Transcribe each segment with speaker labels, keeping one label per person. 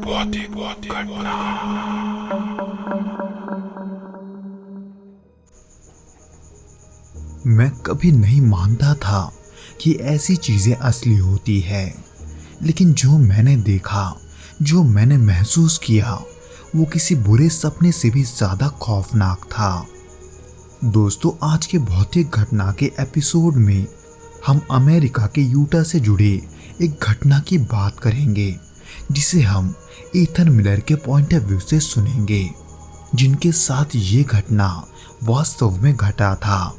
Speaker 1: बहुत घटना।
Speaker 2: मैं कभी नहीं मानता था कि ऐसी चीजें असली होती है, लेकिन जो मैंने देखा, जो मैंने महसूस किया, वो किसी बुरे सपने से भी ज्यादा खौफनाक था। दोस्तों, आज के भौतिक घटना के एपिसोड में हम अमेरिका के यूटा से जुड़े एक घटना की बात करेंगे, जिसे हम ईथन मिलर के पॉइंट ऑफ व्यू से सुनेंगे, जिनके साथ ये घटना वास्तव में घटा था।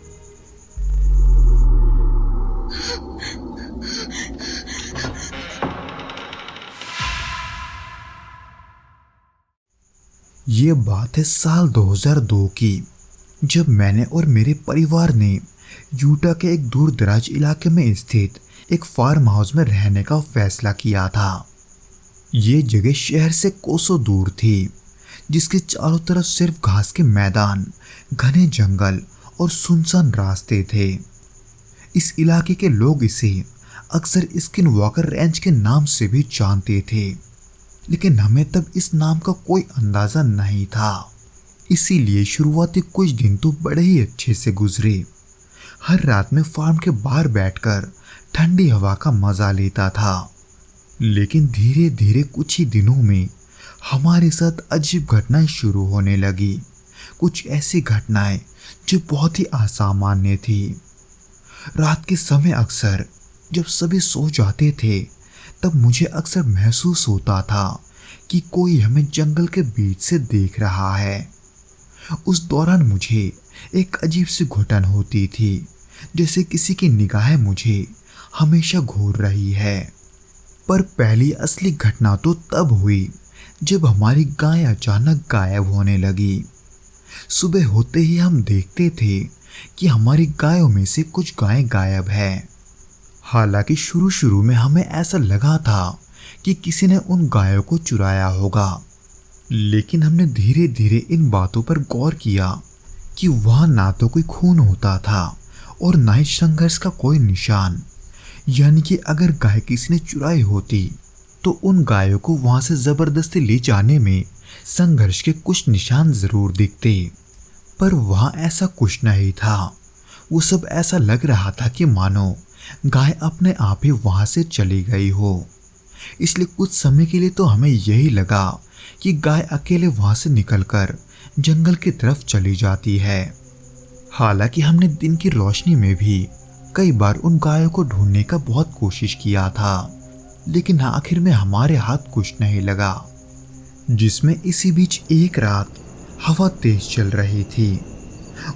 Speaker 2: ये बात है साल 2002 की, जब मैंने और मेरे परिवार ने यूटा के एक दूर दराज इलाके में स्थित एक फार्म हाउस में रहने का फैसला किया था। ये जगह शहर से कोसों दूर थी, जिसके चारों तरफ सिर्फ घास के मैदान, घने जंगल और सुनसान रास्ते थे। इस इलाके के लोग इसे अक्सर स्किन वॉकर रेंज के नाम से भी जानते थे, लेकिन हमें तब इस नाम का कोई अंदाजा नहीं था। इसीलिए शुरुआती कुछ दिन तो बड़े ही अच्छे से गुजरे। हर रात में फार्म के बाहर बैठकर ठंडी हवा का मजा लेता था। लेकिन धीरे धीरे कुछ ही दिनों में हमारे साथ अजीब घटनाएं शुरू होने लगी। कुछ ऐसी घटनाएं जो बहुत ही असामान्य थी। रात के समय अक्सर जब सभी सो जाते थे, तब मुझे अक्सर महसूस होता था कि कोई हमें जंगल के बीच से देख रहा है। उस दौरान मुझे एक अजीब सी घुटन होती थी, जैसे किसी की निगाहें मुझे हमेशा घूर रही है। पर पहली असली घटना तो तब हुई जब हमारी गाय अचानक गायब होने लगी। सुबह होते ही हम देखते थे कि हमारी गायों में से कुछ गायें गायब है। हालांकि शुरू में हमें ऐसा लगा था कि किसी ने उन गायों को चुराया होगा, लेकिन हमने धीरे धीरे इन बातों पर गौर किया कि वहां ना तो कोई खून होता था और ना ही संघर्ष का कोई निशान। यानी कि अगर गाय किसी ने चुराई होती तो उन गायों को वहां से जबरदस्ती ले जाने में संघर्ष के कुछ निशान जरूर दिखते, पर वहां ऐसा कुछ नहीं था। वो सब ऐसा लग रहा था कि मानो गाय अपने आप ही वहां से चली गई हो। इसलिए कुछ समय के लिए तो हमें यही लगा कि गाय अकेले वहां से निकलकर जंगल की तरफ चली जाती है। हालांकि हमने दिन की रोशनी में भी कई बार उन गायों को ढूंढने का बहुत कोशिश किया था, लेकिन आखिर में हमारे हाथ कुछ नहीं लगा। जिसमें इसी बीच एक रात हवा तेज चल रही थी।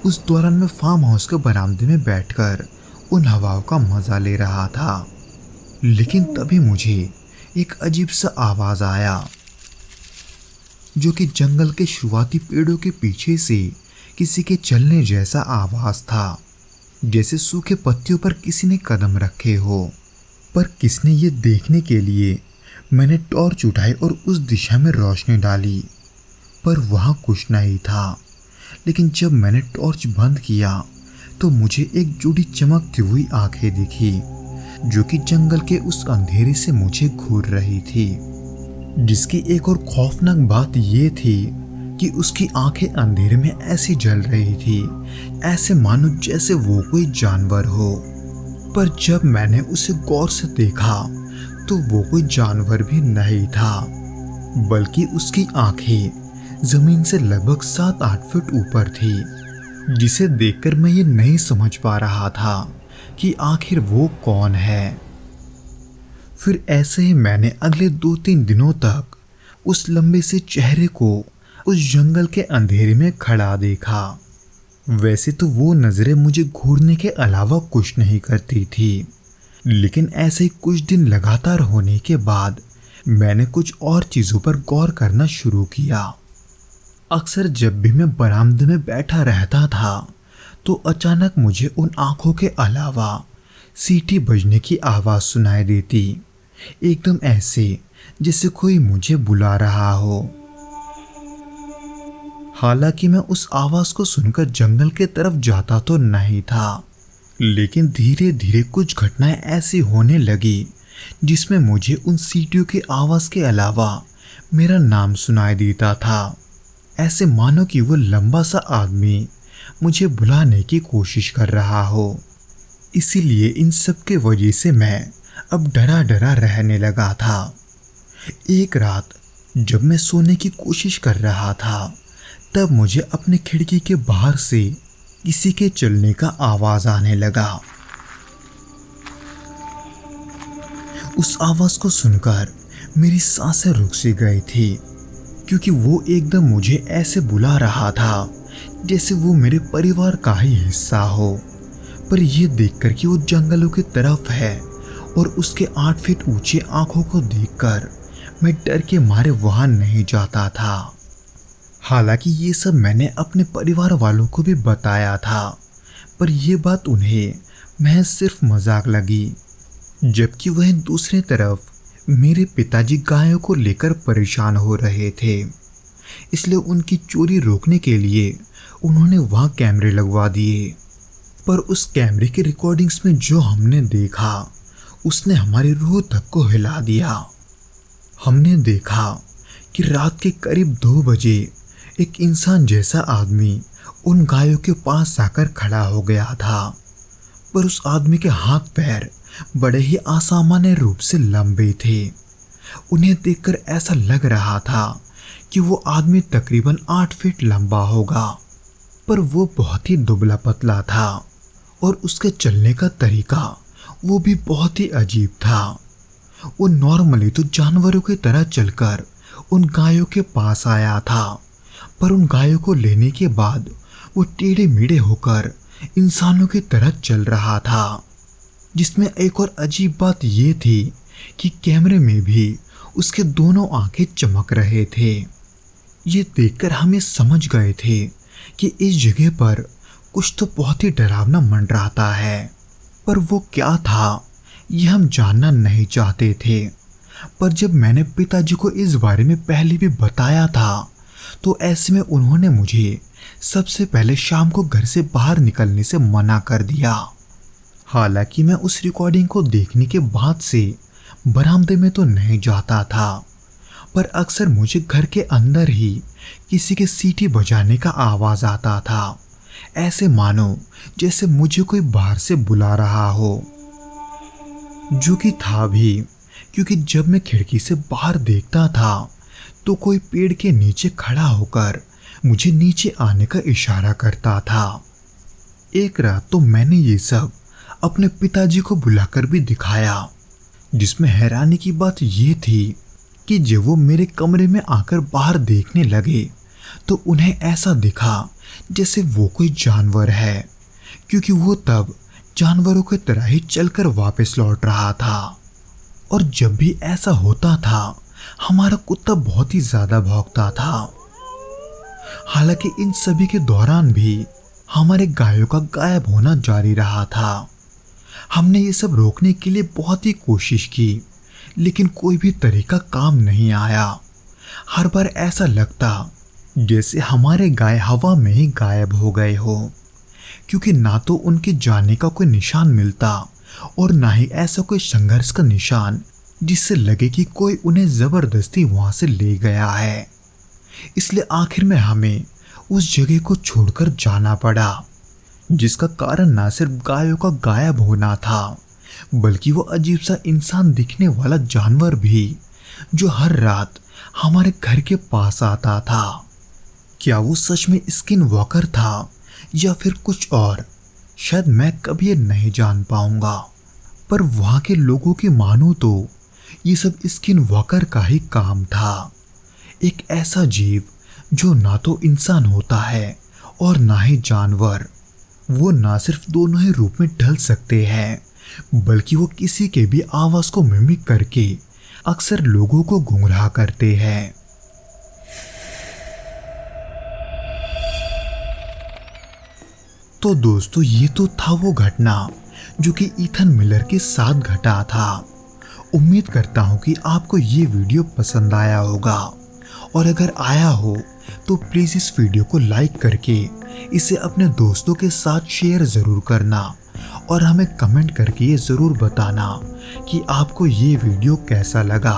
Speaker 2: उस दौरान मैं फार्म हाउस के बरामदे में बैठकर उन हवाओं का मजा ले रहा था, लेकिन तभी मुझे एक अजीब सा आवाज आया, जो कि जंगल के शुरुआती पेड़ों के पीछे से किसी के चलने जैसा आवाज था, जैसे सूखे पत्तियों पर किसी ने कदम रखे हो। पर किसने ये देखने के लिए मैंने टॉर्च उठाई और उस दिशा में रोशनी डाली, पर वहां कुछ नहीं था। लेकिन जब मैंने टॉर्च बंद किया तो मुझे एक जुड़ी चमकती हुई आंखें दिखी, जो कि जंगल के उस अंधेरे से मुझे घूर रही थी। जिसकी एक और खौफनाक बात ये थी कि उसकी आंखें अंधेरे में ऐसी जल रही थी, ऐसे मानो जैसे वो कोई जानवर हो। पर जब मैंने उसे गौर से देखा तो वो कोई जानवर भी नहीं था, बल्कि उसकी आंखें जमीन से लगभग 7-8 फीट ऊपर थी, जिसे देखकर मैं ये नहीं समझ पा रहा था कि आखिर वो कौन है। फिर ऐसे ही मैंने अगले 2-3 दिनों तक उस लंबे से चेहरे को उस जंगल के अंधेरे में खड़ा देखा। वैसे तो वो नजरें मुझे घूरने के अलावा कुछ नहीं करती थी, लेकिन ऐसे ही कुछ दिन लगातार होने के बाद मैंने कुछ और चीजों पर गौर करना शुरू किया। अक्सर जब भी मैं बरामदे में बैठा रहता था तो अचानक मुझे उन आंखों के अलावा सीटी बजने की आवाज सुनाई देती, एकदम ऐसे जैसे कोई मुझे बुला रहा हो। हालांकि मैं उस आवाज को सुनकर जंगल के तरफ जाता तो नहीं था, लेकिन धीरे धीरे कुछ घटनाएं ऐसी होने लगी जिसमें मुझे उन सीटियों की आवाज के अलावा मेरा नाम सुनाई देता था, ऐसे मानो कि वो लंबा सा आदमी मुझे बुलाने की कोशिश कर रहा हो। इसीलिए इन सब के वजह से मैं अब डरा डरा रहने लगा था। एक रात जब मैं सोने की कोशिश कर रहा था, तब मुझे अपने खिड़की के बाहर से किसी के चलने का आवाज आने लगा। उस आवाज को सुनकर मेरी सांसें रुक सी गई थी, क्योंकि वो एकदम मुझे ऐसे बुला रहा था जैसे वो मेरे परिवार का ही हिस्सा हो। पर यह देखकर कि वो जंगलों की तरफ है और उसके 8 फीट ऊंचे आंखों को देखकर मैं डर के मारे वहां नहीं जाता था। हालांकि ये सब मैंने अपने परिवार वालों को भी बताया था, पर यह बात उन्हें महज सिर्फ मजाक लगी। जबकि वह दूसरी तरफ मेरे पिताजी गायों को लेकर परेशान हो रहे थे, इसलिए उनकी चोरी रोकने के लिए उन्होंने वहां कैमरे लगवा दिए। पर उस कैमरे की रिकॉर्डिंग्स में जो हमने देखा उसने हमारी रूह तक को हिला दिया। हमने देखा कि रात के करीब 2 बजे एक इंसान जैसा आदमी उन गायों के पास आकर खड़ा हो गया था, पर उस आदमी के हाथ पैर बड़े ही असामान्य रूप से लंबे थे। उन्हें देखकर ऐसा लग रहा था कि वो आदमी तकरीबन 8 फीट लंबा होगा, पर वो बहुत ही दुबला पतला था और उसके चलने का तरीका वो भी बहुत ही अजीब था। वो नॉर्मली तो जानवरों की तरह चलकर उन गायों के पास आया था, पर उन गायों को लेने के बाद वो टेढ़े मेढ़े होकर इंसानों की तरह चल रहा था। जिसमें एक और अजीब बात ये थी कि कैमरे में भी उसके दोनों आंखें चमक रहे थे। ये देखकर हम ये समझ गए थे कि इस जगह पर कुछ तो बहुत ही डरावना मंडराता है, पर वो क्या था ये हम जानना नहीं चाहते थे। पर जब मैंने पिताजी को इस बारे में पहले भी बताया था, तो ऐसे में उन्होंने मुझे सबसे पहले शाम को घर से बाहर निकलने से मना कर दिया। हालांकि मैं उस रिकॉर्डिंग को देखने के बाद से बरामदे में तो नहीं जाता था, पर अक्सर मुझे घर के अंदर ही किसी के सीटी बजाने का आवाज आता था, ऐसे मानो जैसे मुझे कोई बाहर से बुला रहा हो। जो कि था भी, क्योंकि जब मैं खिड़की से बाहर देखता था तो कोई पेड़ के नीचे खड़ा होकर मुझे नीचे आने का इशारा करता था। एक रात तो मैंने ये सब अपने पिताजी को बुलाकर भी दिखाया, जिसमें हैरानी की बात ये थी कि जब वो मेरे कमरे में आकर बाहर देखने लगे तो उन्हें ऐसा दिखा जैसे वो कोई जानवर है, क्योंकि वो तब जानवरों की तरह ही चलकर वापस लौट रहा था। और जब भी ऐसा होता था हमारा कुत्ता बहुत ही ज्यादा भौंकता था। हालांकि इन सभी के दौरान भी हमारे गायों का गायब होना जारी रहा था। हमने ये सब रोकने के लिए बहुत ही कोशिश की, लेकिन कोई भी तरीका काम नहीं आया। हर बार ऐसा लगता जैसे हमारे गाय हवा में ही गायब हो गए हो, क्योंकि ना तो उनके जाने का कोई निशान मिलता और ना ही ऐसा कोई संघर्ष का निशान जिससे लगे कि कोई उन्हें जबरदस्ती वहां से ले गया है। इसलिए आखिर में हमें उस जगह को छोड़कर जाना पड़ा, जिसका कारण ना सिर्फ गायों का गायब होना था, बल्कि वो अजीब सा इंसान दिखने वाला जानवर भी, जो हर रात हमारे घर के पास आता था। क्या वो सच में स्किन वॉकर था या फिर कुछ और, शायद मैं कभी ये नहीं जान पाऊंगा। पर वहां के लोगों की मानो तो ये सब स्किन वॉकर का ही काम था। एक ऐसा जीव जो ना तो इंसान होता है और ना ही जानवर। वो ना सिर्फ दोनों ही रूप में ढल सकते हैं, बल्कि वो किसी के भी आवाज को मिमिक करके अक्सर लोगों को गुमराह करते हैं। तो दोस्तों, ये तो था वो घटना जो कि ईथन मिलर के साथ घटा था। उम्मीद करता हूँ कि आपको ये वीडियो पसंद आया होगा, और अगर आया हो तो प्लीज़ इस वीडियो को लाइक करके इसे अपने दोस्तों के साथ शेयर ज़रूर करना, और हमें कमेंट करके ये ज़रूर बताना कि आपको ये वीडियो कैसा लगा।